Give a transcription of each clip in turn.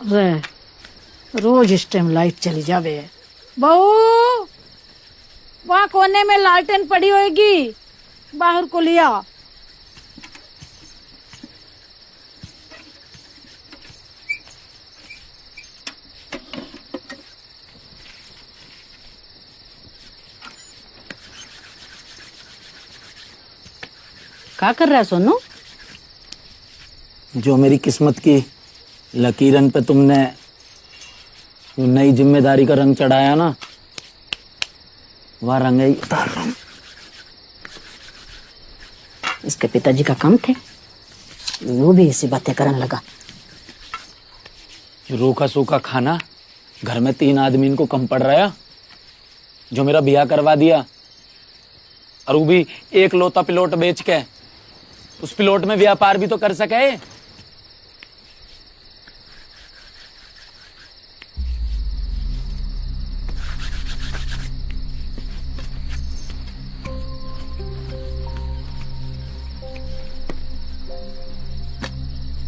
रे रोज इस time light चली जावे है। बहू वहाँ कोने में लालटेन पड़ी होगी, बाहर को लिया। क्या कर रहा है सोनू? जो मेरी किस्मत की लकीरन पे तुमने नई जिम्मेदारी का रंग चढ़ाया ना, वह रंग ही उतार रहा हूं। इसके पिताजी का काम थे, वो भी इसी बातें करने लगा। रूखा सूखा खाना घर में 3 आदमी इनको कम पड़ रहा है, जो मेरा ब्याह करवा दिया, और वो भी एक लोता पिलोट बेच के। उस पिलोट में व्यापार भी तो कर सके।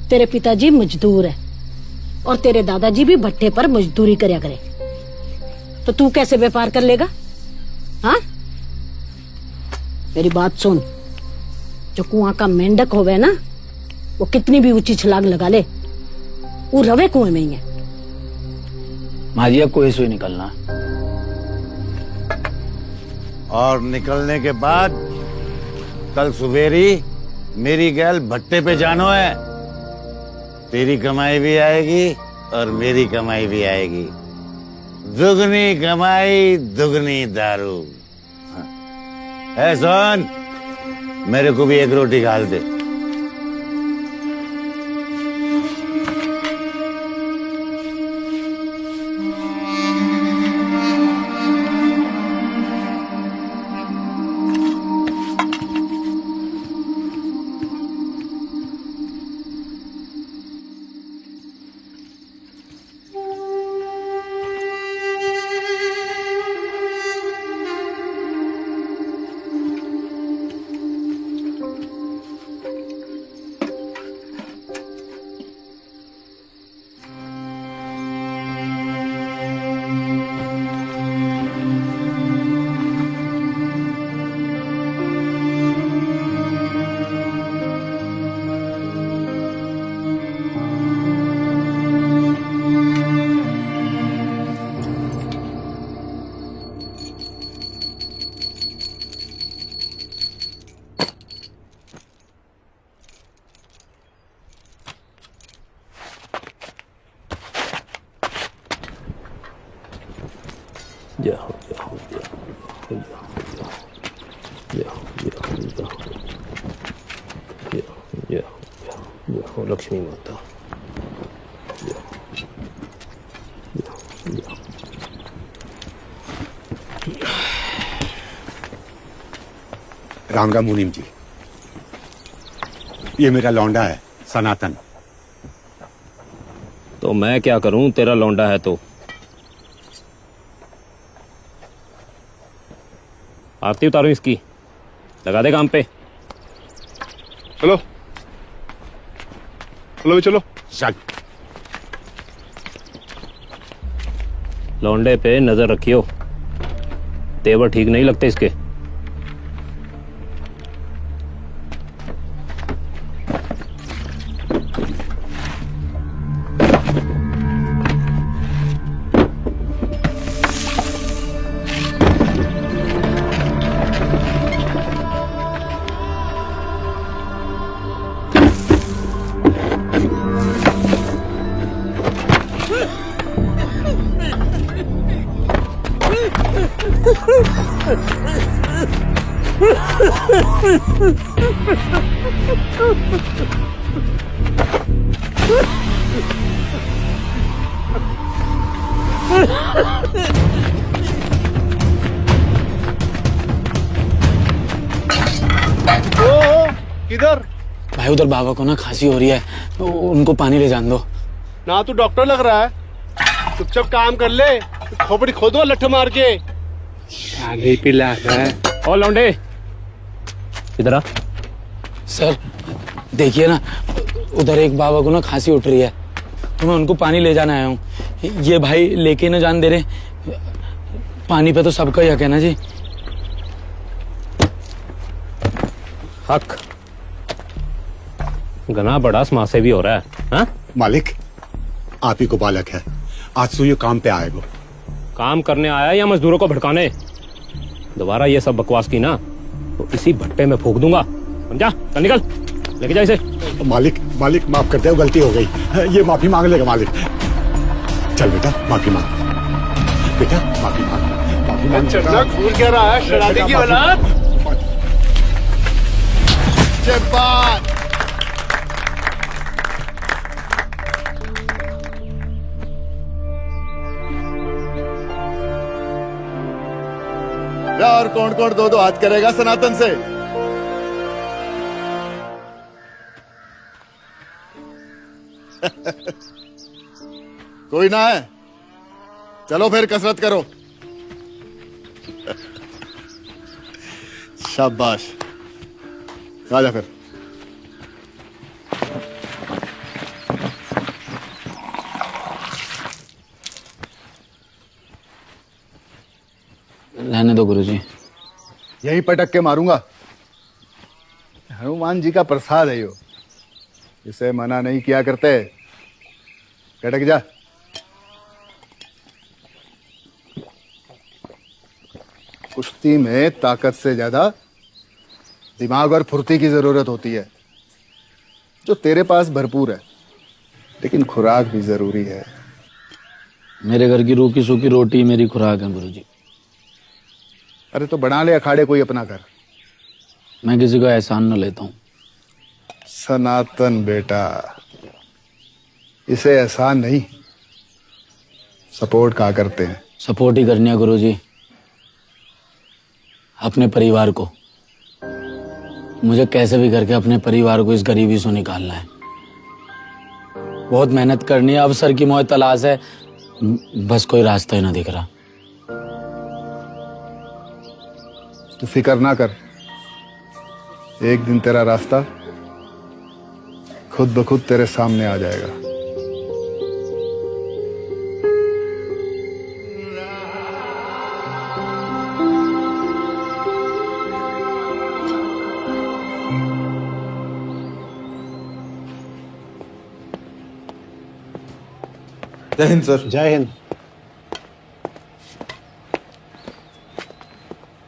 तेरे पिताजी मजदूर है और तेरे दादाजी भी भट्टे पर मजदूरी करया करे, तो तू कैसे व्यापार कर लेगा? हाँ, मेरी बात सुन। जो कुआं का मेंढक होवे ना, वो कितनी भी ऊंची छलांग लगा ले, वो रवे कुएं में ही है। माजी अब कोई से निकलना, और निकलने के बाद कल सुबेरी मेरी गैल भट्टे पे जानो है। तेरी कमाई भी आएगी और मेरी कमाई भी आएगी। दुगनी कमाई दुगनी दारू। है सोन, मेरे को भी एक रोटी घाल दे। लक्ष्मी माता। राम राम मुनीम जी, ये मेरा लौंडा है सनातन। तो मैं क्या करूं, तेरा लौंडा है तो। आरती उतारूं इसकी, लगा दे काम पे। चलो चलो चलो चल। लौंडे पे नजर रखियो, तेवर ठीक नहीं लगते इसके। किधर? भाई उधर बाबा को ना खांसी हो रही है, उनको पानी ले जान दो। ना तू डॉक्टर लग रहा है, चुपचाप काम कर ले। खोपड़ी खोदो लठ मार के। पानी पिला है। और लौंडे इधर आ। सर देखिए ना, उधर एक बाबा को ना खांसी उठ रही है, तो मैं उनको पानी ले जाने आया हूँ। ये भाई लेके न जान दे रहे। पानी पे तो सबका ही हक है ना जी। हक गना बड़ा समाज से भी हो रहा है। हाँ? मालिक, आप ही को बालक है, आज से ये काम पे आएगा। काम करने आया या मजदूरों को भड़काने? दोबारा ये सब बकवास की ना तो इसी भट्टे में फूंक दूंगा, समझा? चल निकल, लेके जा इसे। मालिक, मालिक माफ कर दो, गलती हो गई। ये माफी मांग लेगा मालिक। चल बेटा, माफी मांग बेटा, माफी मांग, माफी मांग। चलना खून क्या रहा है शराबी की औलाद। जब्बार और कौन कौन दो दो हाथ करेगा सनातन से? कोई ना है? चलो फिर कसरत करो। शाबाश, आ जा फिर। रहने दो गुरुजी। यही पटक के मारूंगा। हनुमान जी का प्रसाद है यो, इसे मना नहीं किया करते। कटक जा। कुश्ती में ताकत से ज्यादा दिमाग और फुर्ती की जरूरत होती है, जो तेरे पास भरपूर है, लेकिन खुराक भी जरूरी है। मेरे घर की रूखी सूखी रोटी मेरी खुराक है गुरुजी। अरे तो बना ले अखाड़े कोई अपना घर। मैं किसी का एहसान न लेता हूँ। सनातन बेटा, इसे एहसान नहीं, सपोर्ट कहा करते हैं। सपोर्ट ही करनी है गुरुजी, अपने परिवार को। मुझे कैसे भी करके अपने परिवार को इस गरीबी से निकालना है। बहुत मेहनत करनी है, अवसर की मौज तलाश है, बस कोई रास्ता ही ना दिख रहा। तू फिक्र ना कर, एक दिन तेरा रास्ता खुद ब खुद तेरे सामने आ जाएगा। जय हिंद सर। जय हिंद।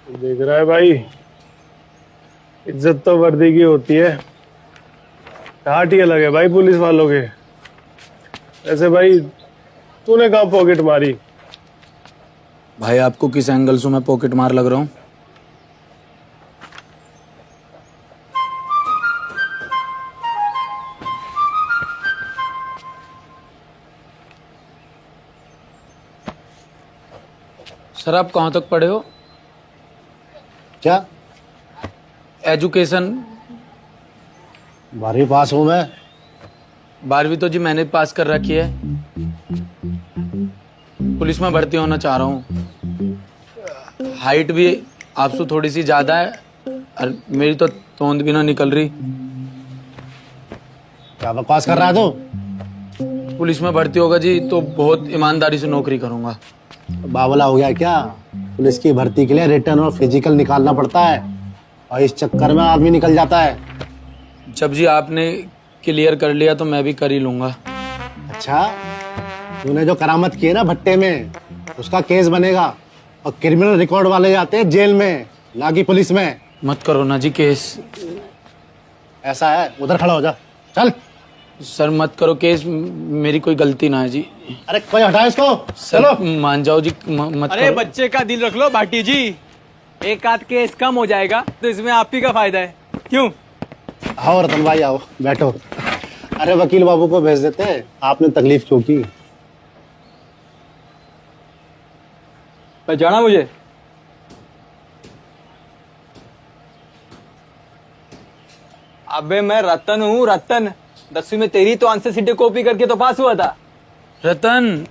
देख रहा है भाई, इज्जत तो वर्दी की होती है, ठाट ही अलग है भाई पुलिस वालों के। ऐसे भाई तूने कहाँ पॉकेट मारी? भाई आपको किस एंगल से मैं पॉकेट मार लग रहा हूँ? सर आप कहाँ तक पढ़े हो? क्या? एजुकेशन? 12वीं पास हूं मैं। 12वीं तो जी मैंने पास कर रखी है। पुलिस में भर्ती होना चाह रहा हूँ। हाइट भी आपसे थोड़ी सी ज्यादा है और मेरी तो तोंद भी ना निकल रही। क्या बकवास कर रहा है तू? पुलिस में भर्ती होगा जी तो बहुत ईमानदारी से नौकरी करूंगा। बावला हो गया क्या? पुलिस की भर्ती के लिए रिटर्न और फिजिकल निकालना पड़ता है और इस चक्कर में आदमी निकल जाता है। जब जी आपने क्लियर कर लिया तो मैं भी कर ही लूंगा। अच्छा, तूने जो करामत की है ना भट्टे में, उसका केस बनेगा और क्रिमिनल रिकॉर्ड वाले जाते हैं जेल में, ना कि पुलिस में। मत करो ना जी केस। ऐसा है, उधर खड़ा हो जा। चल। सर मत करो केस, मेरी कोई गलती ना है जी। अरे कोई हटा इसको। सर चलो मान जाओ जी, मत अरे करो। बच्चे का दिल रख लो भाटी जी, एक आध केस कम हो जाएगा तो इसमें आप ही का फायदा है। क्यों? आओ रतन भाई, आओ बैठो। अरे वकील बाबू को भेज देते हैं, आपने तकलीफ क्यों की? पहचाना मुझे? अबे मैं रतन हूँ, रतन। 10वीं में तेरी तो आंसर शीटें कॉपी करके तो पास हुआ था। रतन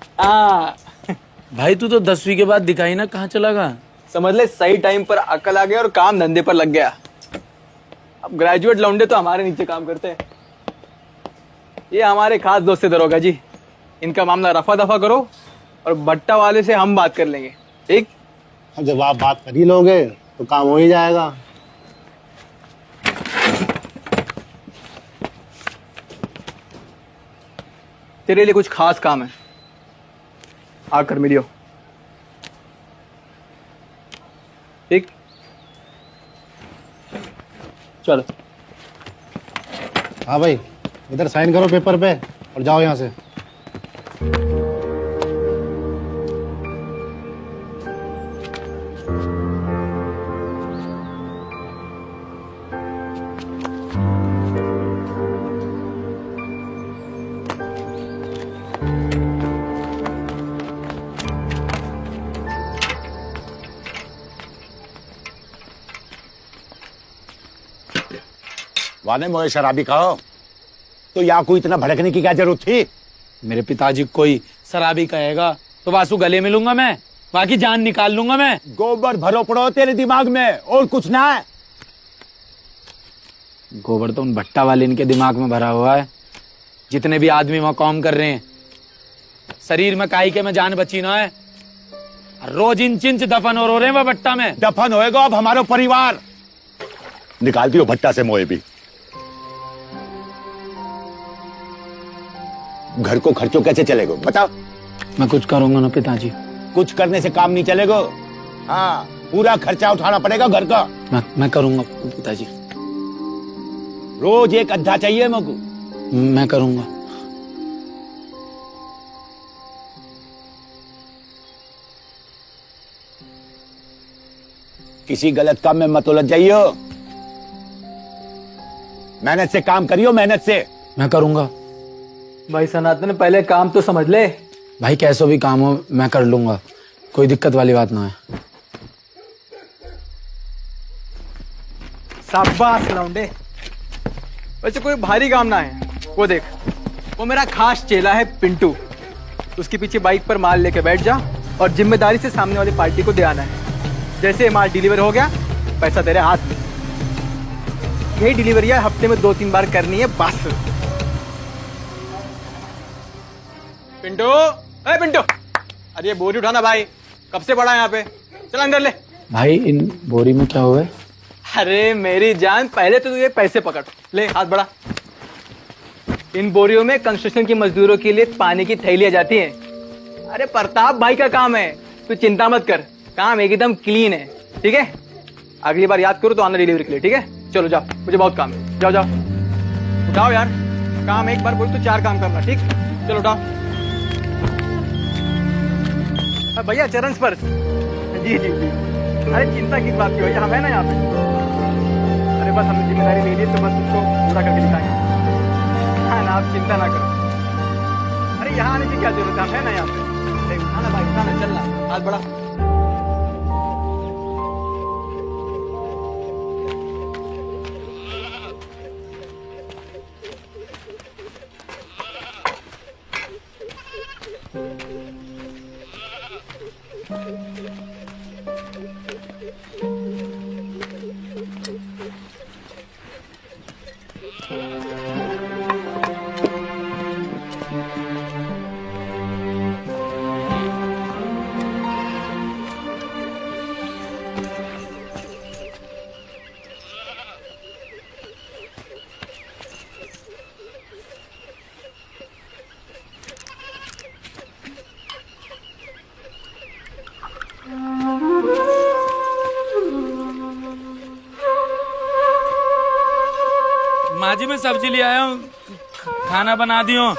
भाई तू तो 10वीं के बाद दिखाई ना कहाँ चला गया? समझ ले सही टाइम पर अकल आ गया और काम धंधे पर लग गया। अब ग्रेजुएट लौंडे तो हमारे नीचे काम करते हैं। ये हमारे खास दोस्त है दरोगा जी, इनका मामला रफा दफा करो और भट्टा वाले से हम बात कर लेंगे, ठीक? अब जब आप बात कर ही लोगे तो काम हो ही जाएगा। तेरे लिए कुछ खास काम है, आकर मिलियो, ठीक? चलो। हाँ भाई, इधर साइन करो पेपर पे और जाओ यहाँ से। वाने मोए शराबी कहो, तो यहाँ को इतना भड़कने की क्या जरूरत थी? मेरे पिताजी कोई शराबी कहेगा तो वासु गले मिलूंगा मैं, बाकी जान निकाल लूंगा मैं। गोबर भरो पड़ो तेरे दिमाग में, और कुछ ना है। गोबर तो उन भट्टा वाले इनके दिमाग में भरा हुआ है। जितने भी आदमी वहां काम कर रहे हैं, शरीर में काई के में जान बची ना है। रोज इंच इंच दफन हो रहे हैं वह भट्टा में। दफन होएगा अब हमारो परिवार। निकाल दियो भट्टा से मोए भी। घर को खर्चों कैसे चलेगा बताओ? मैं कुछ करूंगा ना पिताजी। कुछ करने से काम नहीं चलेगा। हाँ, पूरा खर्चा उठाना पड़ेगा घर का। मैं करूंगा पिताजी। रोज एक अद्धा चाहिए मेरे को। मैं करूंगा। किसी गलत काम में मत उलझ जाइयो। मेहनत से काम करियो, मेहनत से। मैं करूंगा। भाई सनातन, पहले काम तो समझ ले। भाई कैसा भी काम हो मैं कर लूंगा, कोई दिक्कत वाली बात ना है। शाबाश लौंडे। वैसे कोई भारी काम ना है। वो देख, वो मेरा खास चेला है पिंटू। उसके पीछे बाइक पर माल लेके बैठ जा और जिम्मेदारी से सामने वाली पार्टी को दे आना है। जैसे माल डिलीवर हो गया, पैसा तेरे हाथ में। यही डिलीवरियां हफ्ते में 2-3 बार करनी है बस। पिंटू, ए पिंटू, अरे ये बोरी उठाना भाई, कब से पड़ा है यहाँ पे? चल अंदर ले। भाई इन बोरी में क्या हुआ है? अरे मेरी जान, पहले तो तू ये पैसे पकड़ ले, हाथ बढ़ा। इन बोरियों में कंस्ट्रक्शन की मजदूरों के लिए पानी की थैलियां जाती हैं। अरे प्रताप भाई का काम है, तू चिंता मत कर, काम एकदम क्लीन है, ठीक है? अगली बार याद करो तो आना डिलीवरी के लिए, ठीक है? चलो जाओ, मुझे बहुत काम है। जाओ जाओ, उठाओ यार। काम एक बार बोल तो 4 काम करना, ठीक? चलो उठाओ। भैया चरण स्पर्श। जी जी जी। अरे चिंता किस बात की हो, हम है ना यहाँ पे। अरे बस हमने जिम्मेदारी ले ली तो बस उसको पूरा करके दिखाएंगे। हाँ ना, आप चिंता ना करो। अरे यहाँ आने की क्या जरूरत है, हम है ना यहाँ पे। उठाना भाई, उठाना, चलना, हाथ बढ़ा। माँ जी मैं सब्जी ले आया हूँ, खाना बना दी हूँ।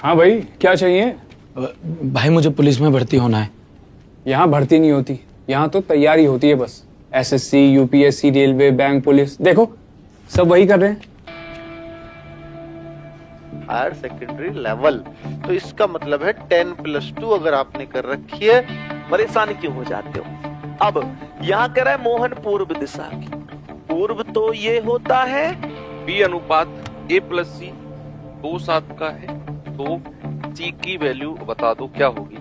हाँ भाई, क्या चाहिए? भाई मुझे पुलिस में भर्ती होना है। यहाँ भर्ती नहीं होती, यहाँ तो तैयारी होती है बस। SSC, UPSC, railway, bank, police, देखो सब वही कर रहे हैं। हायर सेकेंडरी लेवल, तो इसका मतलब है 10+2 अगर आपने कर रखी है। परेशान क्यों हो जाते हो? अब यहाँ कह रहा है मोहन पूर्व दिशा की। पूर्व तो ये होता है B अनुपात A+C 2:7 का है, तो C की वैल्यू बता दो क्या होगी।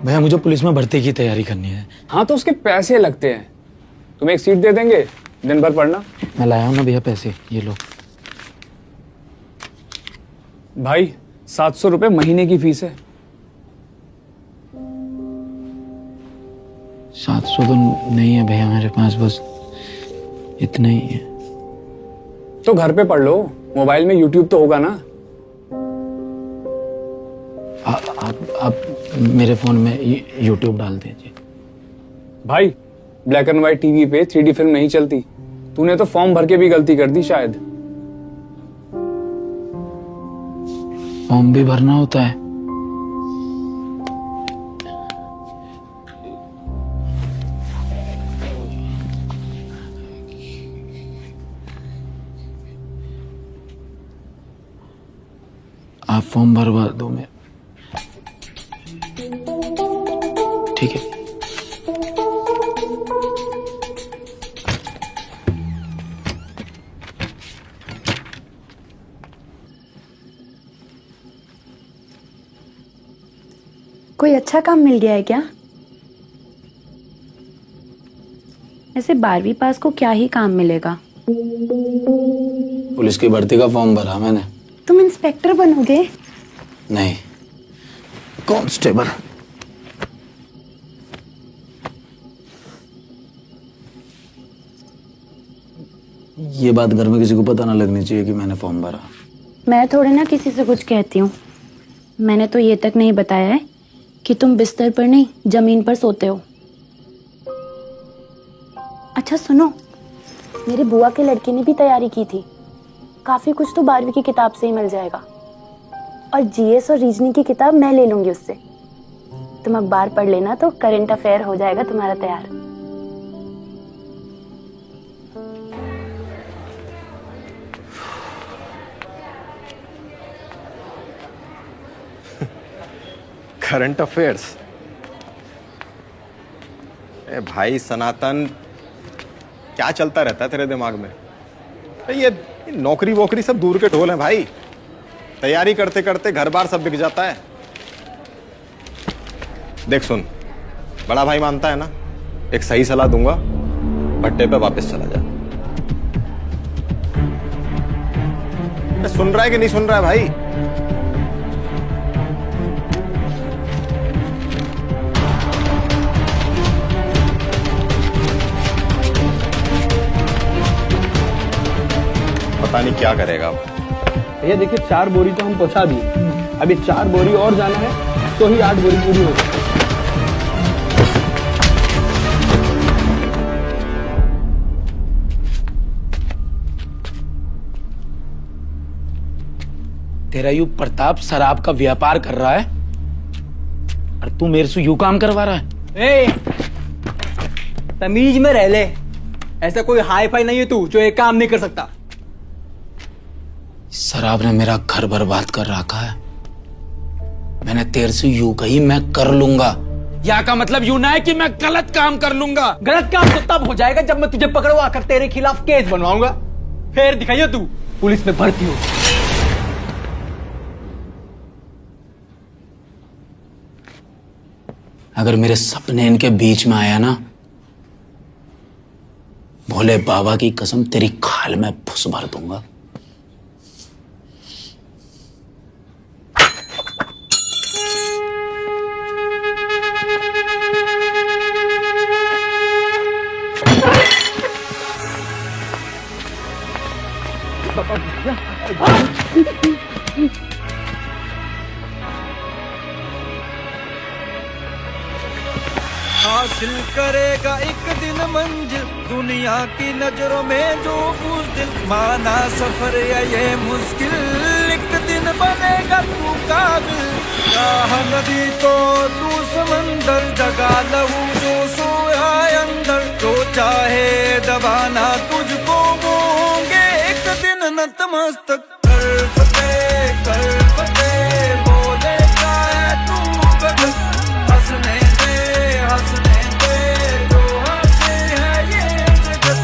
भैया मुझे पुलिस में भर्ती की तैयारी करनी है। हाँ तो उसके पैसे लगते हैं, तुम्हें एक सीट दे देंगे, दिन भर पढ़ना। मैं लाया हूँ ना भैया पैसे, ये लो। भाई 700 रुपए महीने की फीस है। 700 तो नहीं है भैया मेरे पास, बस इतना ही है। तो घर पे पढ़ लो, मोबाइल में YouTube तो होगा ना। आप मेरे फोन में YouTube डाल दीजिए। भाई ब्लैक एंड व्हाइट टीवी पे 3D फिल्म नहीं चलती। तूने तो फॉर्म भर के भी गलती कर दी शायद। फॉर्म भी भरना होता है? आप फॉर्म भरवा दो, मैं ठीक है। कोई अच्छा काम मिल गया है क्या? ऐसे 12वीं पास को क्या ही काम मिलेगा? पुलिस की भर्ती का फॉर्म भरा मैंने। तुम इंस्पेक्टर बनोगे? नहीं, कांस्टेबल। ये बात घर में किसी को पता ना लगनी चाहिए कि मैंने फॉर्म भरा। मैं थोड़े ना किसी से कुछ कहती हूँ। मैंने तो ये तक नहीं बताया है कि तुम बिस्तर पर नहीं जमीन पर सोते हो। अच्छा सुनो, मेरी बुआ के लड़के ने भी तैयारी की थी। काफी कुछ तो 12वीं की किताब से ही मिल जाएगा, और GS और रीजनिंग की किताब मैं ले लूंगी उससे। तुम अखबार पढ़ लेना तो करंट अफेयर हो जाएगा तुम्हारा तैयार। Current affairs? ए भाई सनातन, क्या चलता रहता है तेरे दिमाग में? ये नौकरी वोकरी सब दूर के ढोल हैं भाई। तैयारी करते करते घर बार सब बिक जाता है। देख सुन, बड़ा भाई मानता है ना, एक सही सलाह दूंगा, भट्टे पे वापस चला जा। सुन रहा है कि नहीं सुन रहा है भाई? पता नहीं क्या करेगा अब। भैया देखिए 4 बोरी तो हम पहुंचा दिए, अभी 4 बोरी और जाना है तो ही 8 बोरी पूरी होगी। तेरा यू प्रताप शराब का व्यापार कर रहा है और तू मेरे से यू काम करवा रहा है। ए, तमीज में रह ले, ऐसा कोई हाई फाई नहीं है तू जो एक काम नहीं कर सकता। शराब ने मेरा घर बर्बाद कर रखा है। मैंने तेरे से यूं कही मैं कर लूंगा, या का मतलब यूं ना है कि मैं गलत काम कर लूंगा। गलत काम तो तब हो जाएगा जब मैं तुझे पकड़वा कर तेरे खिलाफ केस बनवाऊंगा, फिर दिखाइए तू पुलिस में भर्ती हो। अगर मेरे सपने इनके बीच में आया ना, भोले बाबा की कसम तेरी खाल में फुस भर दूंगा। हासिल करेगा एक दिन मंजिल दुनिया की नजरों में जो उस दिल माना सफर या ये मुश्किल एक दिन बनेगा तू काबिल। राह नदी तो तू समंदर, जगा लहू जो सोया अंदर, जो चाहे दबाना तुझको वो होंगे एक दिन नतमस्तक। कर फतेह बोले का है तू गजब, हंसने दे जो हंसे है ये जगत।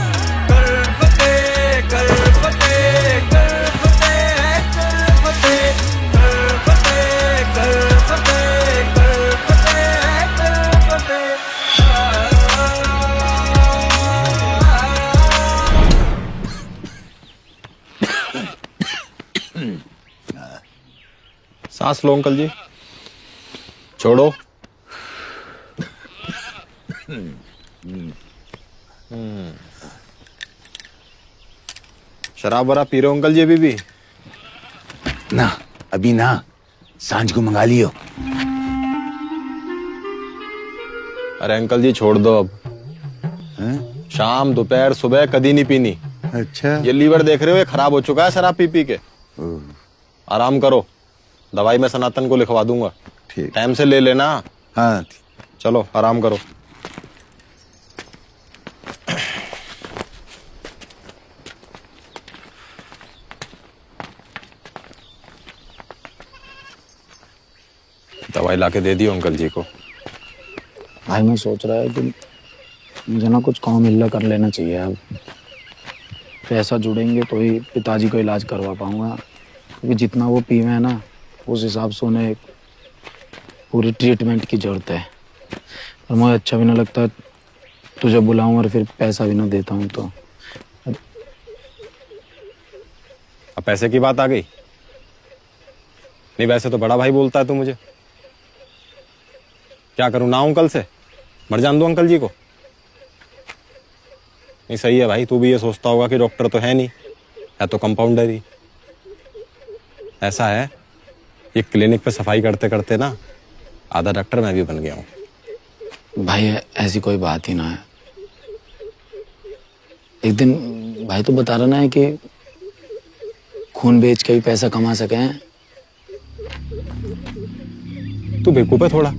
कर फतेह कर फतेह कर फतेह कर फतेह कर फतेह कर फतेह कर फतेह कर फतेह। सांस लो अंकल जी, छोड़ो। शराब वराब पी रहे हो अंकल जी अभी भी? ना अभी ना, सांझ को मंगा लियो। अरे अंकल जी छोड़ दो अब। शाम दोपहर सुबह कभी नहीं पीनी। अच्छा, ये लीवर देख रहे हो, ये खराब हो चुका है शराब पी पी के। आराम करो, दवाई मैं सनातन को लिखवा दूंगा। ठीक, टाइम से ले लेना। हाँ चलो आराम करो। दवाई लाके दे दियो अंकल जी को। भाई मैं सोच रहा है कि मुझे ना कुछ काम मिलना कर लेना चाहिए। अब पैसा जुड़ेंगे तो ही पिताजी को इलाज करवा पाऊंगा, क्योंकि जितना वो पीवे है ना उस हिसाब से उन्हें पूरी ट्रीटमेंट की जरूरत है। और मुझे अच्छा भी ना लगता तुझे बुलाऊं और फिर पैसा भी ना देता हूँ तो। अब पैसे की बात आ गई। नहीं वैसे तो बड़ा भाई बोलता है तू मुझे। क्या करूं, ना अंकल से मर जान दो अंकल जी को? नहीं सही है भाई, तू भी ये सोचता होगा कि डॉक्टर तो है नहीं, है तो कंपाउंडर ही। ऐसा है, ये क्लिनिक पे सफाई करते करते ना आधा डॉक्टर मैं भी बन गया हूं। भाई ऐसी कोई बात ही ना है। एक दिन भाई तो बता रहा ना है कि खून बेच के भी पैसा कमा सके हैं। तू बेवकूफ है थोड़ा?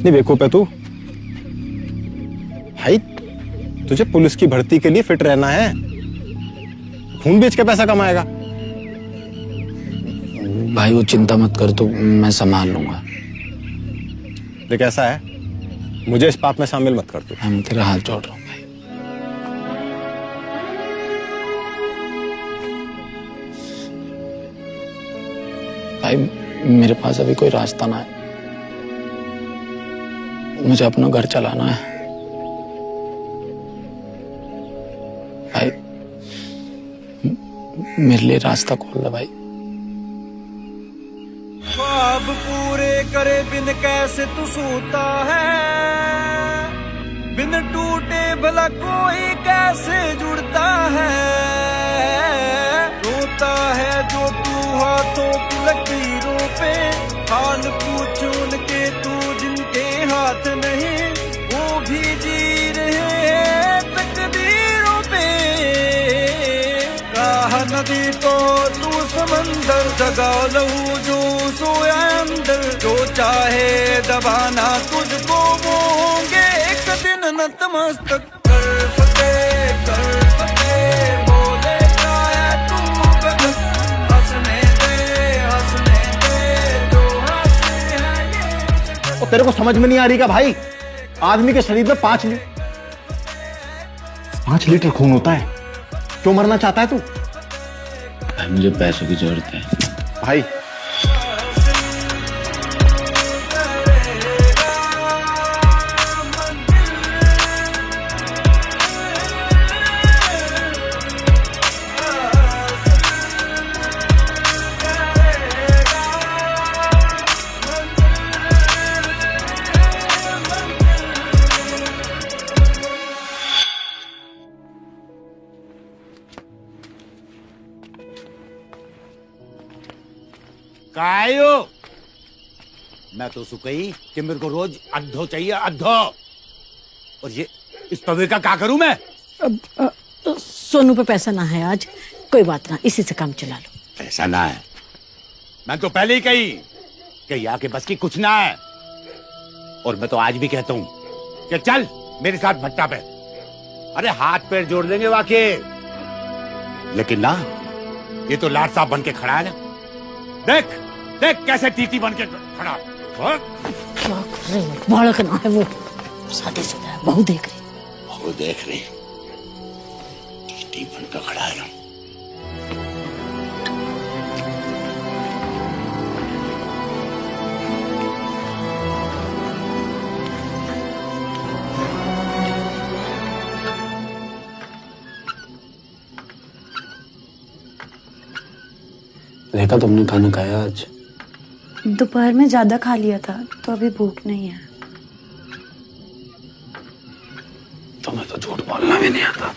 नहीं बेवकूफ है तू भाई, तुझे पुलिस की भर्ती के लिए फिट रहना है, खून बेच के पैसा कमाएगा? भाई वो चिंता मत कर, तो मैं संभाल लूंगा। देख ऐसा है, मुझे इस पाप में शामिल मत कर तू। मैं तेरा हाथ जोड़ रहा हूँ भाई। भाई मेरे पास अभी कोई रास्ता ना है, मुझे अपना घर चलाना है भाई। मेरे लिए रास्ता खोल दे भाई। ख्वाब पूरे करे बिन कैसे तू सोता है, बिन टूटे भला कोई कैसे जुड़ता है। रोता है जो तू हाथों की लकीरों पे, हाल पूछ उनके तू जिनके हाथ नहीं, वो भी जी रहे हैं तकदीरों पे। राह नदी तो तू समंदर, जगा लहू जो सोया अंदर, जो चाहे दबाना तुझको वो होंगे एक दिन नतमस्तक। कर फतेह बोले का है तू गजब, हंसने दे जो हंसे है ये जगत। तेरे को समझ में नहीं आ रही क्या भाई? आदमी के शरीर में 5 लीटर खून होता है, क्यों मरना चाहता है तू? भाई मुझे पैसों की जरूरत है भाई। कायो मैं तो सुकई कि मेरे को रोज अद्धो चाहिए, अद्धो। और ये इस तवे का क्या करूं मैं? सोनू पे पैसा ना है आज, कोई बात ना, इसी से काम चला लो। पैसा ना है मैं तो पहले ही कही कि यहाँ के बस की कुछ ना है। और मैं तो आज भी कहता हूँ कि चल मेरे साथ भट्टा पे। अरे हाथ पैर जोड़ देंगे वाकई, लेकिन ना ये तो लाट साहब बन के खड़ा है ना। देख देख कैसे टीटी बन के खड़ा। क्या कर रहे हो? भड़कना है वो, शादी शुदा है, बहू देख रही। बहू देख रही, टीटी बन के खड़ा है ना। देखा तुमने खाना खाया आज? दोपहर में ज्यादा खा लिया था तो अभी भूख नहीं है। तुम्हें तो झूठ बोलना भी नहीं आता।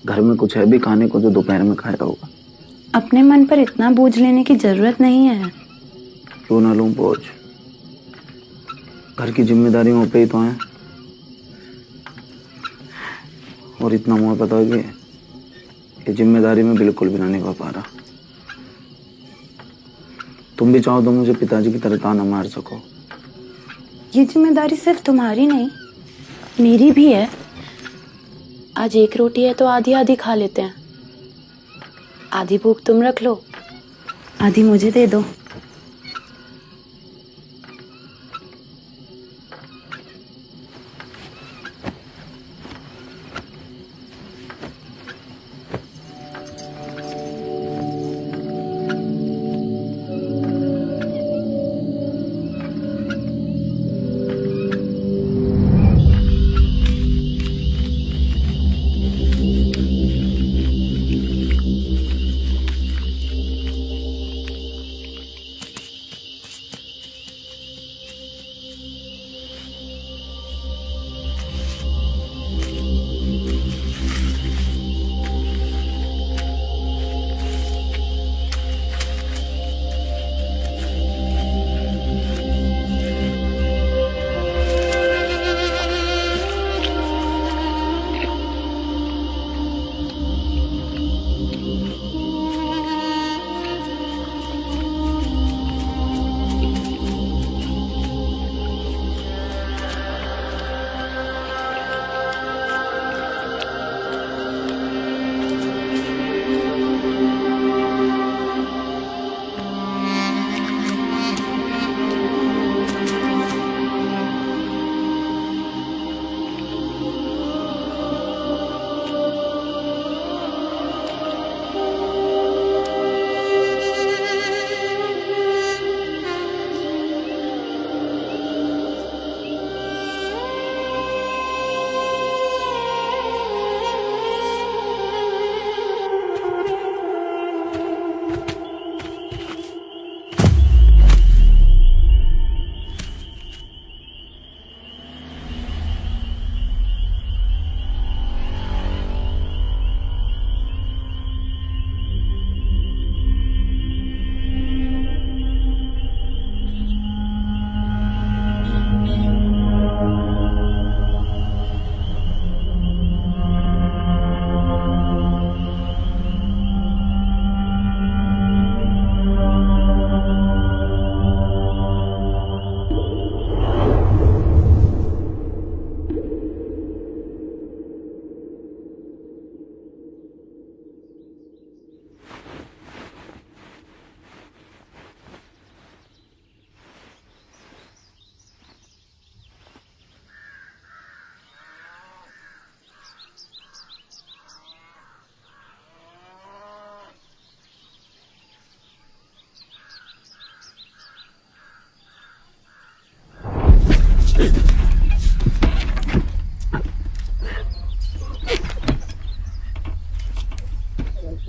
घर में कुछ है भी खाने को जो दोपहर में खाया होगा? अपने मन पर इतना बोझ लेने की जरूरत नहीं है। क्यों ना लूं बोझ? घर की जिम्मेदारियों पे ही तो है। और इतना मुझे पता है कि ये जिम्मेदारी में बिल्कुल भी ना निभा पा रहा। तुम भी चाहो तो मुझे पिताजी की तरह ताना मार सको। ये जिम्मेदारी सिर्फ तुम्हारी नहीं, मेरी भी है। आज एक रोटी है तो आधी आधी खा लेते हैं। आधी भूख तुम रख लो, आधी मुझे दे दो।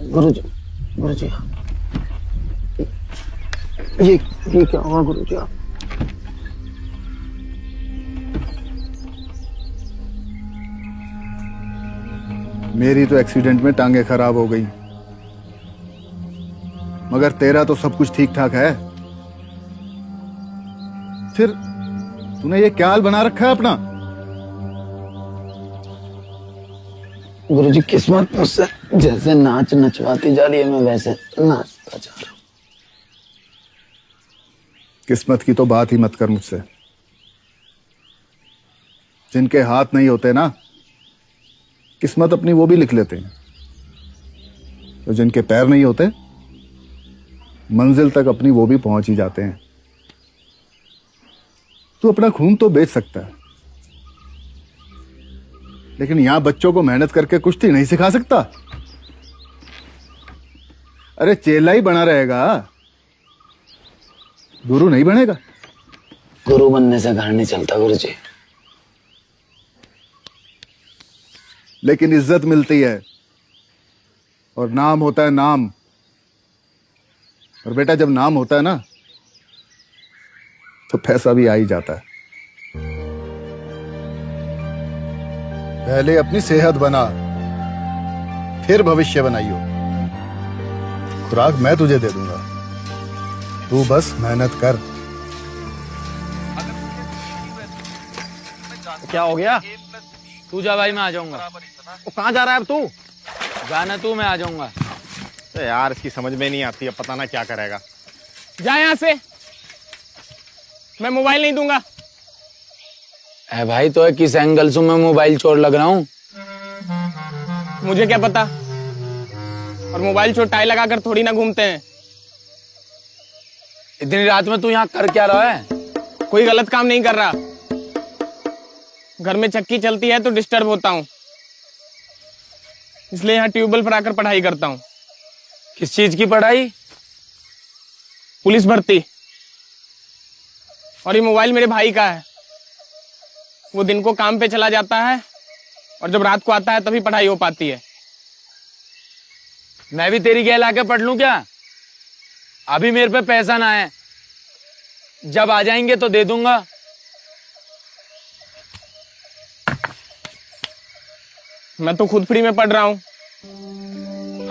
गुरुजी, गुरुजी, ये क्या हुआ गुरुजी? मेरी तो एक्सीडेंट में टांगे खराब हो गई, मगर तेरा तो सब कुछ ठीक ठाक है। फिर तूने ये क्या हाल बना रखा है अपना? गुरुजी किस्मत मुझसे जैसे नाच नचवाती जा रही है, मैं वैसे नाचता जा रहा हूँ। किस्मत की तो बात ही मत कर मुझसे। जिनके हाथ नहीं होते ना, किस्मत अपनी वो भी लिख लेते हैं। तो जिनके पैर नहीं होते, मंजिल तक अपनी वो भी पहुंच ही जाते हैं। तू अपना खून तो बेच सकता है, लेकिन यहां बच्चों को मेहनत करके कुश्ती नहीं सिखा सकता। अरे चेला ही बना रहेगा, गुरु नहीं बनेगा। गुरु बनने से घर नहीं चलता गुरुजी। लेकिन इज्जत मिलती है और नाम होता है नाम। और बेटा, जब नाम होता है ना, तो पैसा भी आ ही जाता है। पहले अपनी सेहत बना, फिर भविष्य बनाइयो। खुराक मैं तुझे दे दूंगा, तू बस मेहनत कर। क्या हो गया? तू जा भाई, मैं आ जाऊंगा। कहाँ जा रहा है अब तू? जाना तू, मैं आ जाऊंगा। तो यार इसकी समझ में नहीं आती, अब पता ना क्या करेगा। जा यहाँ से, मैं मोबाइल नहीं दूंगा। ए भाई, तो किस एंगल से मैं मोबाइल चोर लग रहा हूँ? मुझे क्या पता। और मोबाइल चोर टाई लगाकर थोड़ी ना घूमते हैं। इतनी रात में तू यहाँ कर क्या रहा है? कोई गलत काम नहीं कर रहा। घर में चक्की चलती है तो डिस्टर्ब होता हूँ, इसलिए यहाँ ट्यूबवेल पर आकर पढ़ाई करता हूँ। किस चीज की पढ़ाई? पुलिस भर्ती। और ये मोबाइल मेरे भाई का है। वो दिन को काम पे चला जाता है और जब रात को आता है तभी पढ़ाई हो पाती है। मैं भी तेरी गैल आके पढ़ लूं क्या? अभी मेरे पे पैसा ना है, जब आ जाएंगे तो दे दूंगा। मैं तो खुद फ्री में पढ़ रहा हूँ।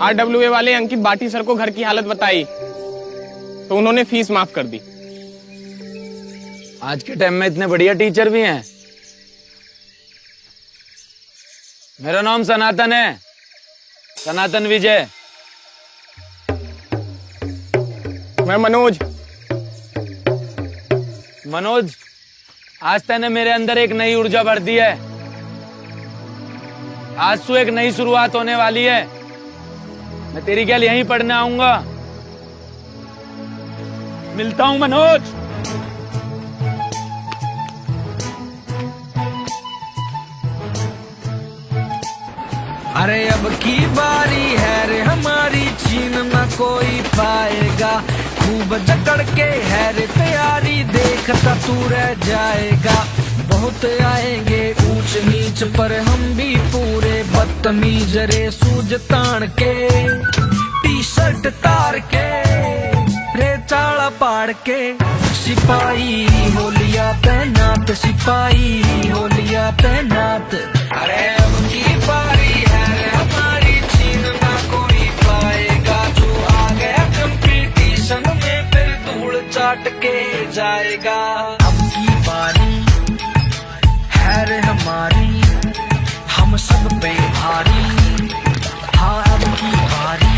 RWA वाले अंकित बाटी सर को घर की हालत बताई तो उन्होंने फीस माफ कर दी। आज के टाइम में इतने बढ़िया टीचर भी हैं। मेरा नाम सनातन है, सनातन विजय। मैं मनोज। मनोज, आज तूने मेरे अंदर एक नई ऊर्जा भर दी है। आज से एक नई शुरुआत होने वाली है। मैं तेरी गैल यहीं पढ़ने आऊंगा। मिलता हूं मनोज। अरे अब की बारी है रे हमारी, छीन न कोई पाएगा। खूब जकड़ के है रे तैयारी, देखता तू रह जाएगा। बहुत आएंगे ऊंच नीच पर हम भी पूरे बदतमीज रे। सूज तान के टी शर्ट तार के रे चाला पाड़ के, सिपाही हो लिया तैनात, सिपाही हो लिया तैनात। अरे अब की बारी है रे हमारी, छीन ना कोई पाएगा। जो आ गया कंपटीशन में फिर धूल चाट के जाएगा। अब की बारी है रे हमारी, हम सब पे भारी। हाँ अब की बारी,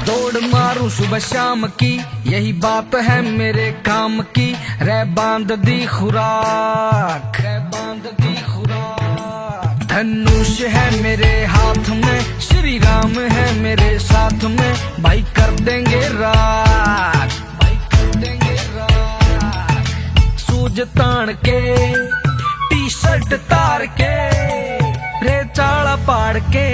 दौड़ मारूं सुबह शाम की, यही बात है मेरे काम की। रे बांध दी खुराक, रे बांध दी खुराक। धनुष है मेरे हाथ में, श्री राम है मेरे साथ में। भाई कर देंगे रात, भाई कर देंगे रात। सूज तान के टी शर्ट तार के रे चाला पाड़ के,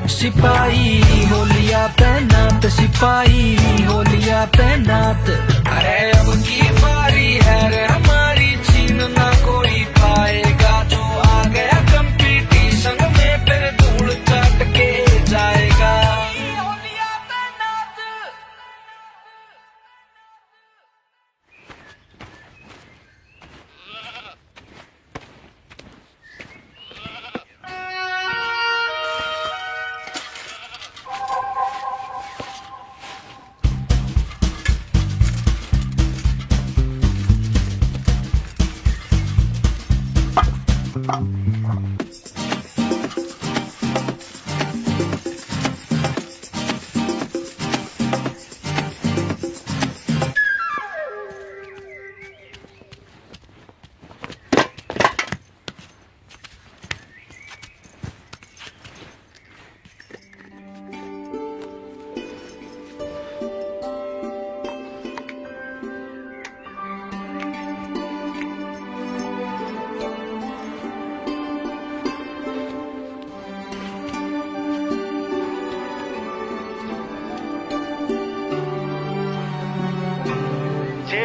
सिपाही हो लिया तैनात, सिपाही हो लिया तैनात। अरे अब की बारी है रे हमारी, छीन ना कोई पाएगा। जो आ गया कंपटीशन में फिर धूल चाट के जाएगा।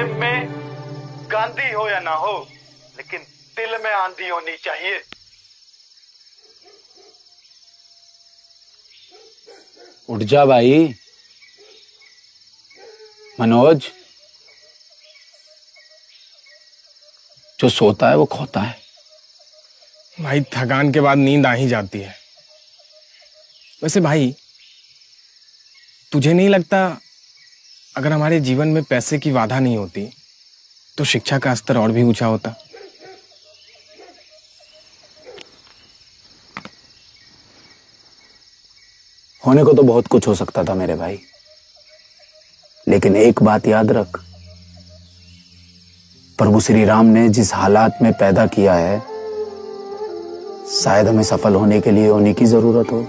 जेब में गांधी हो या ना हो, लेकिन दिल में आंधी होनी चाहिए। उठ जा भाई मनोज, जो सोता है वो खोता है। भाई थकान के बाद नींद आ ही जाती है। वैसे भाई तुझे नहीं लगता अगर हमारे जीवन में पैसे की बाधा नहीं होती तो शिक्षा का स्तर और भी ऊंचा होता? होने को तो बहुत कुछ हो सकता था मेरे भाई, लेकिन एक बात याद रख, प्रभु श्री राम ने जिस हालात में पैदा किया है, शायद हमें सफल होने के लिए उन्हीं की जरूरत हो।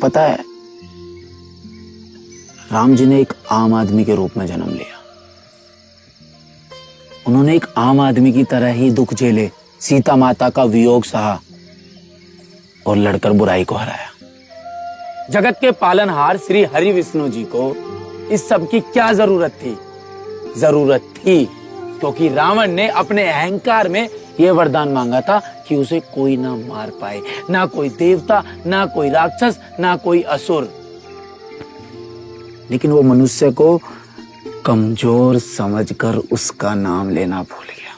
पता है, राम जी ने एक आम आदमी के रूप में जन्म लिया। उन्होंने एक आम आदमी की तरह ही दुख झेले, सीता माता का वियोग सहा और लड़कर बुराई को हराया। जगत के पालनहार श्री हरि विष्णु जी को इस सब की क्या जरूरत थी? जरूरत थी क्योंकि रावण ने अपने अहंकार में यह वरदान मांगा था कि उसे कोई ना मार पाए, ना कोई देवता, ना कोई राक्षस, ना कोई असुर। लेकिन वो मनुष्य को कमजोर समझकर उसका नाम लेना भूल गया।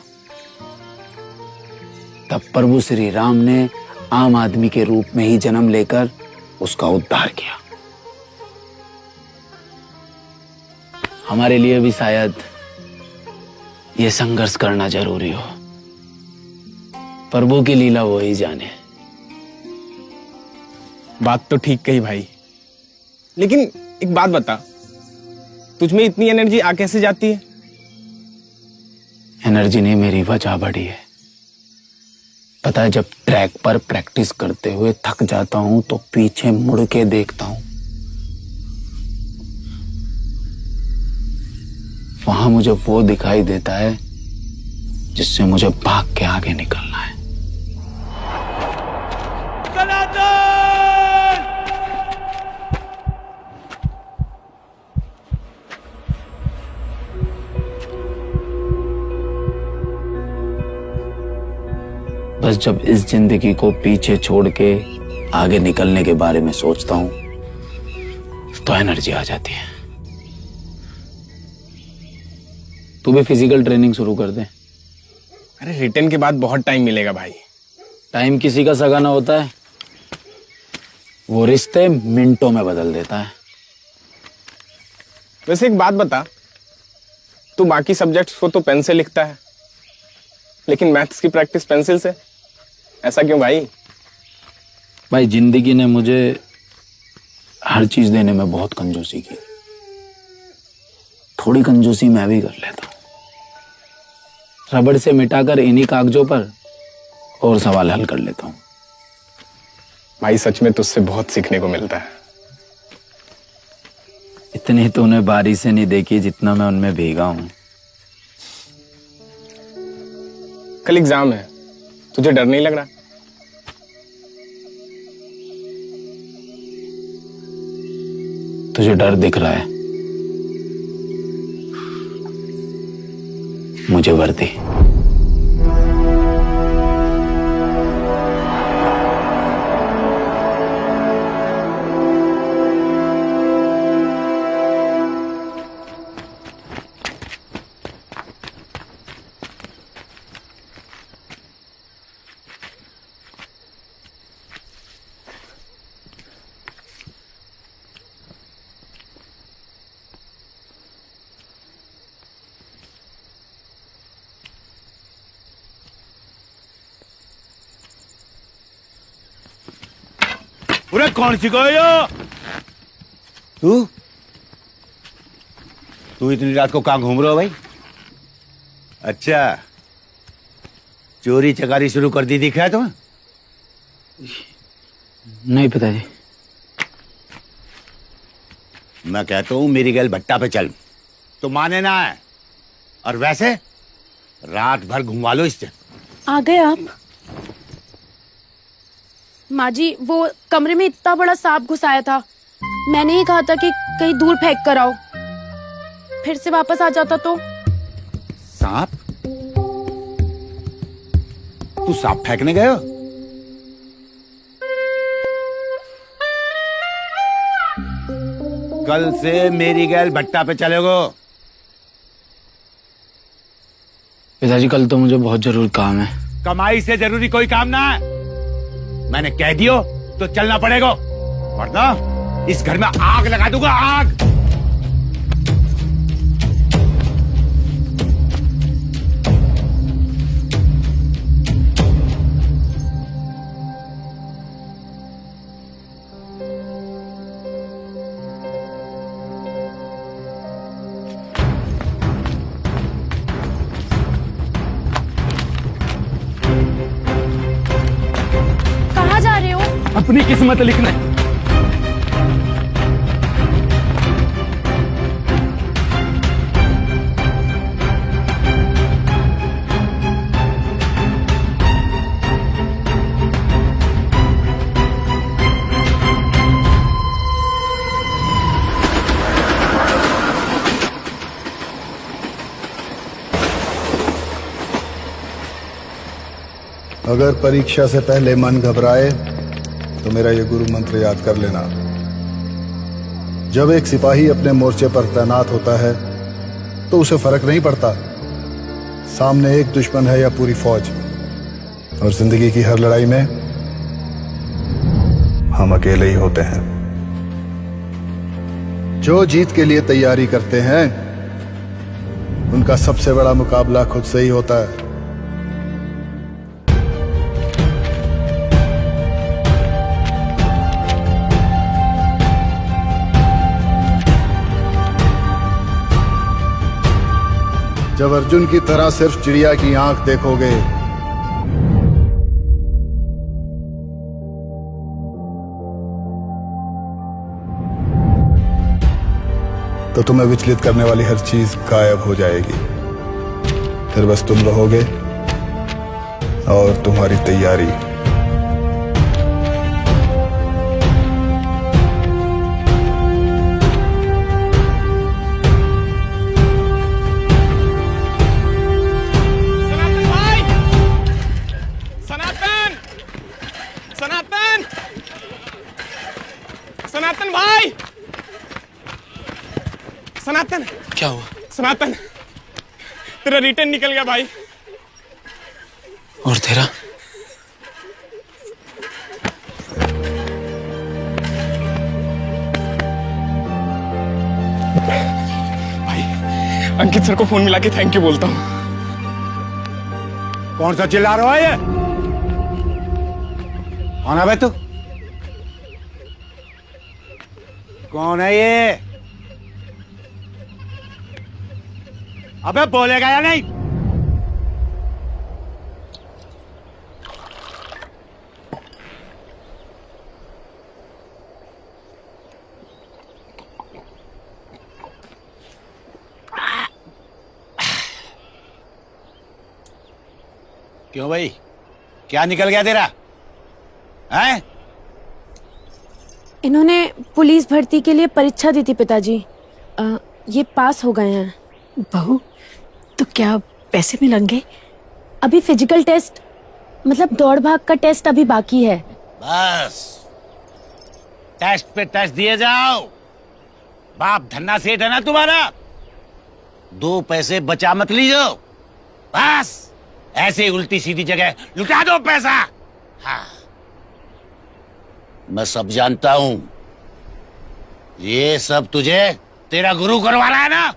तब प्रभु श्री राम ने आम आदमी के रूप में ही जन्म लेकर उसका उद्धार किया। हमारे लिए भी शायद ये संघर्ष करना जरूरी हो। प्रभु की लीला वो ही जाने। बात तो ठीक कही भाई, लेकिन एक बात बता, तुझमें इतनी एनर्जी आ कैसे जाती है? एनर्जी नहीं, मेरी वजह बढ़ी है। पता है, जब ट्रैक पर प्रैक्टिस करते हुए थक जाता हूं तो पीछे मुड़ के देखता हूं, वहां मुझे वो दिखाई देता है जिससे मुझे भाग के आगे निकलना है। बस जब इस जिंदगी को पीछे छोड़ के आगे निकलने के बारे में सोचता हूं तो एनर्जी आ जाती है। तू भी फिजिकल ट्रेनिंग शुरू कर दे। अरे रिटर्न के बाद बहुत टाइम मिलेगा भाई। टाइम किसी का सगा ना होता है, वो रिश्ते मिनटों में बदल देता है। वैसे एक बात बता, तू बाकी सब्जेक्ट्स को तो पेन से लिखता है, लेकिन मैथ्स की प्रैक्टिस पेंसिल से, ऐसा क्यों भाई? भाई जिंदगी ने मुझे हर चीज देने में बहुत कंजूसी की। थोड़ी कंजूसी मैं भी कर लेता हूं। रबड़ से मिटाकर इन्हीं कागजों पर और सवाल हल कर लेता हूं। भाई सच में तुझसे बहुत सीखने को मिलता है। इतनी तूने बारिश से नहीं देखी जितना मैं उनमें भीगा हूं। कल एग्जाम है, तुझे डर नहीं लग रहा? तुझे डर दिख रहा है, मुझे वर्दी। पूरे कौन सिखाया? तू इतनी रात को कहां घूम रहे हो भाई? अच्छा, चोरी चकारी शुरू कर दी दिखा है तुम्हें? नहीं पिताजी। मैं कहता हूं मेरी गैल भट्टा पे चल, तो माने ना है, और वैसे रात भर घुमा लो इससे। आ गए आप? माँ जी, वो कमरे में इतना बड़ा सांप घुसाया था, मैंने ही कहा था कि कहीं दूर फेंक कर आओ, फिर से वापस आ जाता तो। सांप? तू सांप फेंकने गए हो? कल से मेरी गैल भट्टा पे चलेगो। पिताजी कल तो मुझे बहुत जरूरी काम है। कमाई से जरूरी कोई काम ना है। मैंने कह दियो तो चलना पड़ेगा, वरना इस घर में आग लगा दूंगा, आग। कहाँ जा रहे हो? अपनी किस्मत लिखना है। अगर परीक्षा से पहले मन घबराए तो मेरा ये गुरु मंत्र याद कर लेना। जब एक सिपाही अपने मोर्चे पर तैनात होता है तो उसे फर्क नहीं पड़ता सामने एक दुश्मन है या पूरी फौज, और जिंदगी की हर लड़ाई में हम अकेले ही होते हैं। जो जीत के लिए तैयारी करते हैं उनका सबसे बड़ा मुकाबला खुद से ही होता है। जब अर्जुन की तरह सिर्फ चिड़िया की आंख देखोगे तो तुम्हें विचलित करने वाली हर चीज गायब हो जाएगी। फिर बस तुम रहोगे और तुम्हारी तैयारी। सनातन भाई, सनातन। क्या हुआ? सनातन, तेरा रिटर्न निकल गया भाई। और तेरा? भाई अंकित सर को फोन मिला के थैंक यू बोलता हूँ। कौन सा चिल्ला रहा है ये? कौन है बे तू? कौन है ये? अबे बोलेगा या नहीं? क्यों भाई, क्या निकल गया तेरा? हैं? इन्होंने पुलिस भर्ती के लिए परीक्षा दी थी पिताजी। ये पास हो गए हैं। बहू, तो क्या पैसे मिलेंगे? अभी फिजिकल टेस्ट, मतलब दौड़ भाग का टेस्ट अभी बाकी है। बस टेस्ट पे टेस्ट दिए जाओ। बाप धन्ना सेठ है ना तुम्हारा, 2 पैसे बचा मत लीजिए। बस ऐसे ही उल्टी सीधी जगह लुटा दो पैसा। हाँ, मैं सब जानता हूं। ये सब तुझे तेरा गुरु करवा रहा है ना?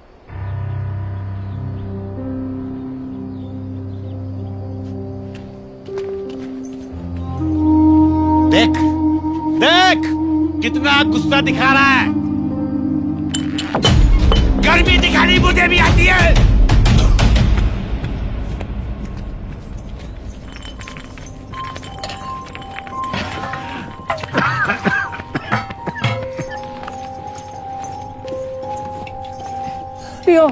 देख देख कितना गुस्सा दिखा रहा है। गर्मी दिखानी मुझे भी आती है। पियो।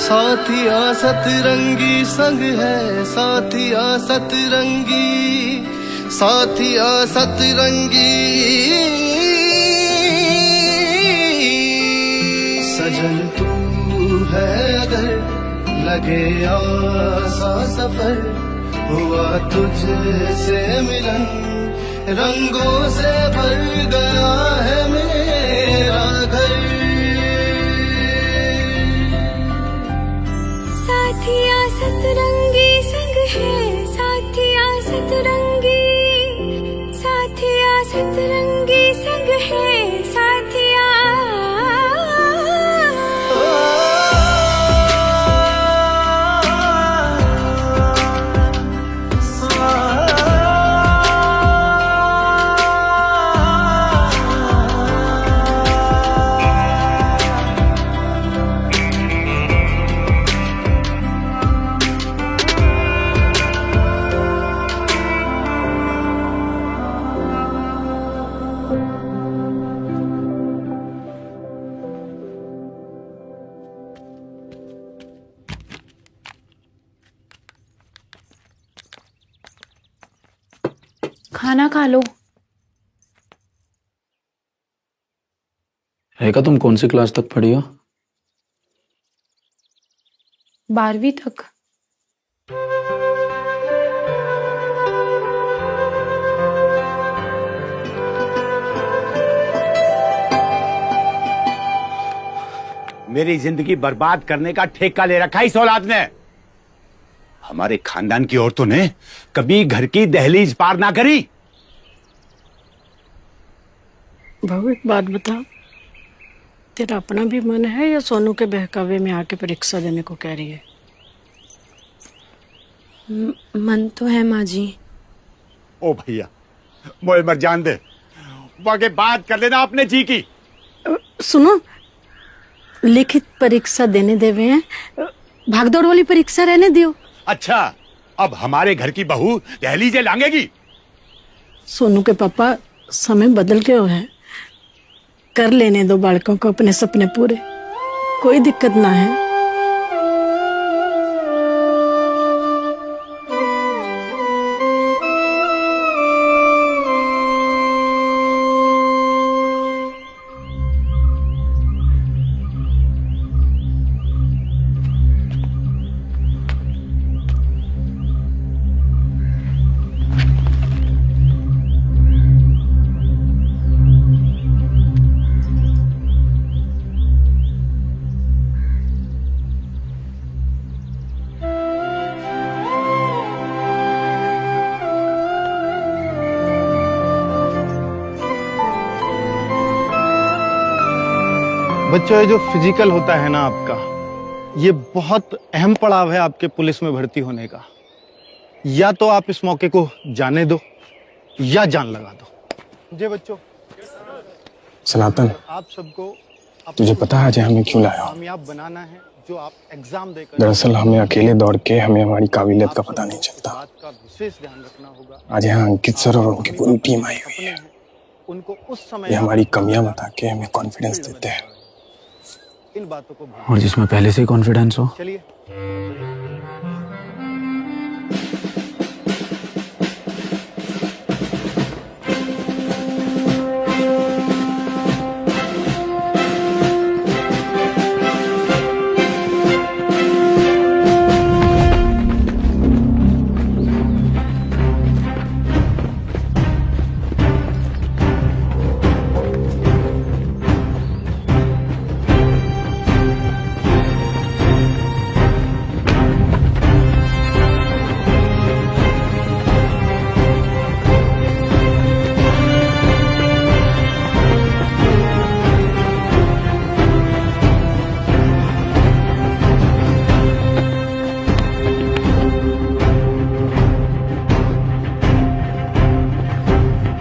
साथिया सतरंगी संग है, साथिया सतरंगी, साथिया सतरंगी। सजन तू है अगर लगे आसा सफर, हुआ तुझसे मिलन रंगों से भर गया है मेरा घर। साथिया सतरंगी संग है, साथिया सतरंगी, साथिया सतरंगी संग है, साथिया। खाना खा लो। रेखा, तुम कौन सी क्लास तक पढ़ी हो? 12वीं तक। मेरी जिंदगी बर्बाद करने का ठेका ले रखा इस औलाद ने। हमारे खानदान की औरतों ने कभी घर की दहलीज पार ना करी। बहू, एक बात बता, तेरा अपना भी मन है या सोनू के बहकावे में आके परीक्षा देने को कह रही है? मन तो है माँ जी। ओ भैया, मोए मर जान दे, वाके बात कर लेना अपने जी की। सुनो, लिखित परीक्षा देने देवे हैं, भागदौड़ वाली परीक्षा रहने दियो। अच्छा, अब हमारे घर की बहू दहलीजे लांगेगी? सोनू के पापा, समय बदल गया है, कर लेने दो बालकों को अपने सपने पूरे, कोई दिक्कत ना है। बच्चों, ये जो फिजिकल होता है ना आपका, ये बहुत अहम पड़ाव है आपके पुलिस में भर्ती होने का। या तो आप इस मौके को जाने दो या जान लगा दो। जी बच्चों, सनातन, आप सबको तुझे पता है आज हमें क्यों लाया? कामयाब बनाना है, जो आप एग्जाम देकर। दरअसल हमें अकेले दौड़ के हमें हमारी काबिलियत का पता नहीं चलता। बात का विशेष ध्यान रखना होगा। आज यहाँ अंकित सर और उनकी पूरी टीम आई हुई है। उनको उस समय ये हमारी कमियां बता के हमें कॉन्फिडेंस देते हैं। इन बातों को और जिसमें पहले से ही कॉन्फिडेंस हो। चलिए।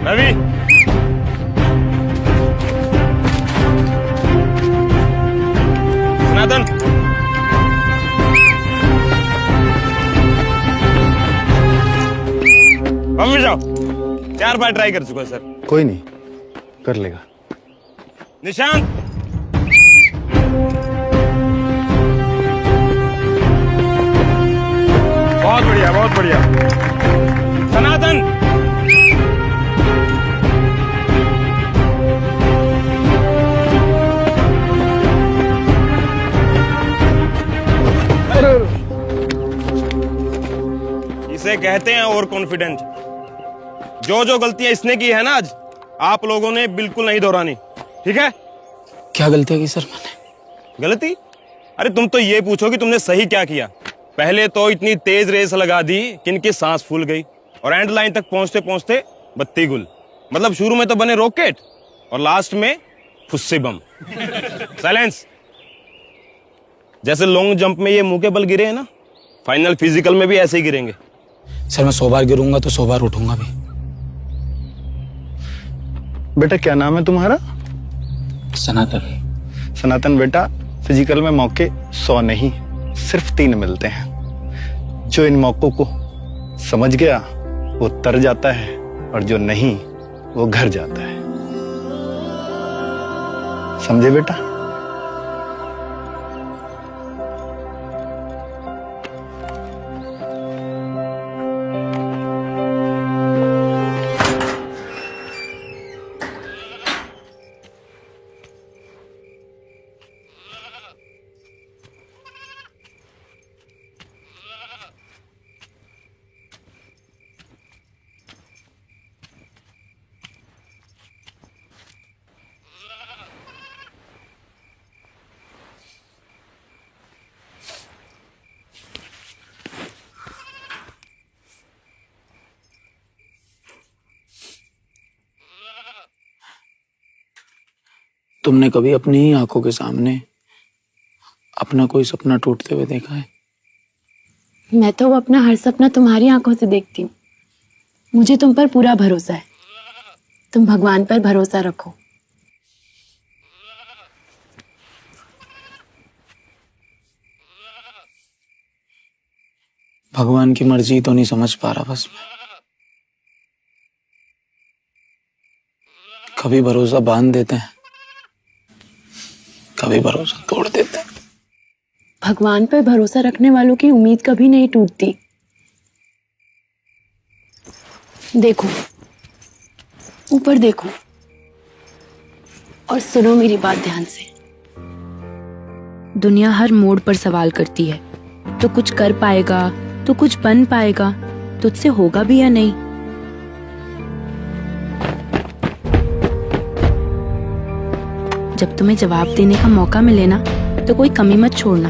रवि, सनातन, वापस जाओ। 4 बार ट्राई कर चुका सर। कोई नहीं, कर लेगा। निशांत, बढ़िया। सनातन, इसे कहते हैं ओवर कॉन्फिडेंट। जो जो गलतियां इसने की है ना आज, आप लोगों ने बिल्कुल नहीं दोहरानी, ठीक है? क्या गलती की सर मैंने? गलती? अरे तुम तो ये पूछो कि तुमने सही क्या किया। पहले तो इतनी तेज रेस लगा दी कि इनकी सांस फूल गई और एंड लाइन तक पहुंचते पहुंचते बत्ती गुल। मतलब शुरू में तो बने रॉकेट और लास्ट में फुस्सी बम। साइलेंस। जैसे लॉन्ग जंप में ये मुंह के बल गिरे हैं ना, फाइनल फिजिकल में भी ऐसे ही गिरेंगे। सर मैं 100 बार गिरूंगा तो 100 बार उठूंगा भी। बेटा क्या नाम है तुम्हारा? सनातन। सनातन बेटा, फिजिकल में मौके 100 नहीं, सिर्फ 3 मिलते हैं। जो इन मौकों को समझ गया वो तर जाता है और जो नहीं वो घर जाता है। समझे बेटा? तुमने कभी अपनी ही आंखों के सामने अपना कोई सपना टूटते हुए देखा है? मैं तो अपना हर सपना तुम्हारी आंखों से देखती हूँ। मुझे तुम पर पूरा भरोसा है। तुम भगवान पर भरोसा रखो। भगवान की मर्जी तो नहीं समझ पा रहा बस मैं। कभी भरोसा बांध देते हैं, कभी भरोसा तोड़ देते हैं। भगवान पर भरोसा रखने वालों की उम्मीद कभी नहीं टूटती। देखो, ऊपर देखो और सुनो मेरी बात ध्यान से। दुनिया हर मोड़ पर सवाल करती है, तो कुछ कर पाएगा, तो कुछ बन पाएगा, तुझसे होगा भी या नहीं। जब तुम्हें जवाब देने का मौका मिले ना, तो कोई कमी मत छोड़ना।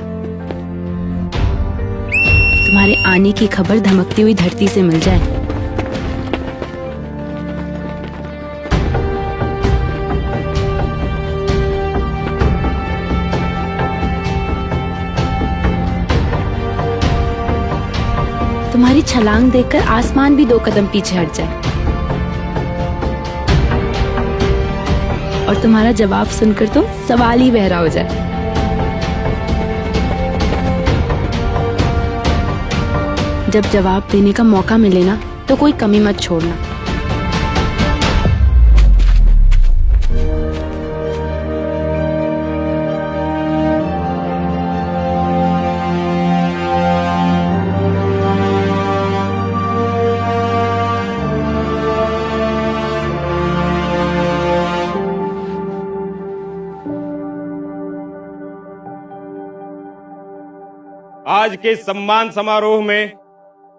तुम्हारे आने की खबर धमकती हुई धरती से मिल जाए। तुम्हारी छलांग देखकर आसमान भी 2 कदम पीछे हट जाए और तुम्हारा जवाब सुनकर तो सवाल ही बहरा हो जाए। जब जवाब देने का मौका मिले ना, तो कोई कमी मत छोड़ना। आज के सम्मान समारोह में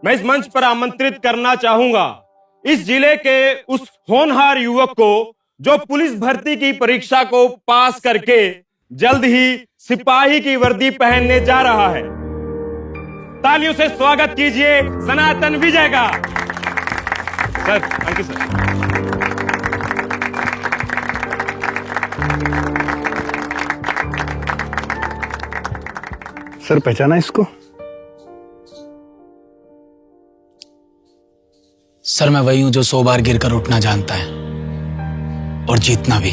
मैं इस मंच पर आमंत्रित करना चाहूंगा इस जिले के उस होनहार युवक को जो पुलिस भर्ती की परीक्षा को पास करके जल्द ही सिपाही की वर्दी पहनने जा रहा है। तालियों से स्वागत कीजिए सनातन विजय का। Sir, thank you sir. Sir पहचाना इसको? सर मैं वही हूं जो 100 बार गिरकर उठना जानता है और जीतना भी।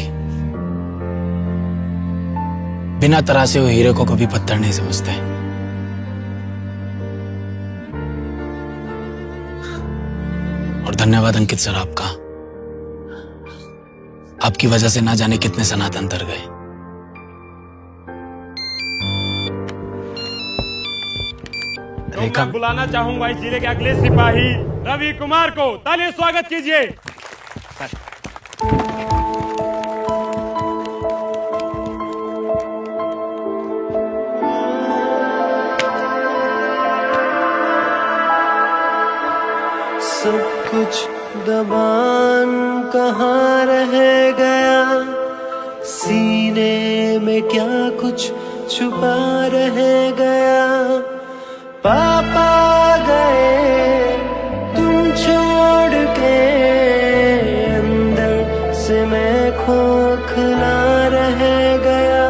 बिना तरासे हुए हीरे को कभी पत्थर नहीं समझते। और धन्यवाद अंकित सर आपका। आपकी वजह से ना जाने कितने सनातन तर गए। तो मैं बुलाना चाहूंगा इस जिले के अगले सिपाही रवि कुमार को। तालियों से स्वागत कीजिए। सब कुछ दबान कहाँ रह गया, सीने में क्या कुछ छुपा रह गया। पापा गए तुम छोड़ के, अंदर से मैं खोखला रह गया।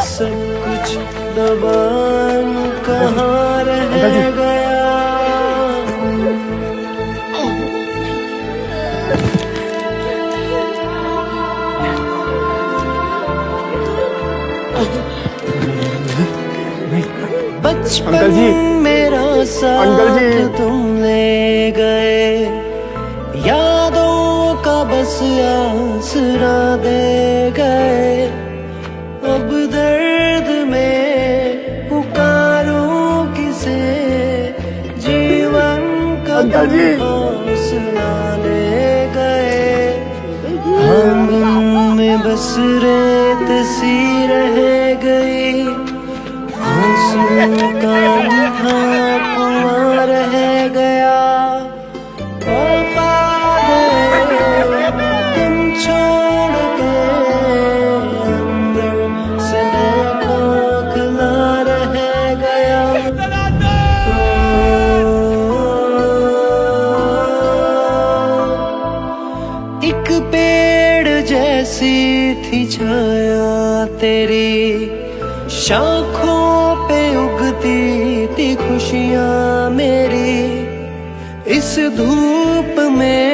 सब कुछ दबान कहाँ रह गया। बचपन मेरा साथ तुम ले गए, यादों का बस आसरा दे गए। अब दर्द में पुकारूं किसे, जीवन का हौसला ले गए। हम में बस रेत सी रह गई, आंसू का कुआं रह गया। पापा गए तुम छोड़ के, अंदर से मैं खोखला रह गया। एक पेड़ जैसी थी छाया तेरी, शाखों पे उगती थी खुशियां मेरी। इस धूप में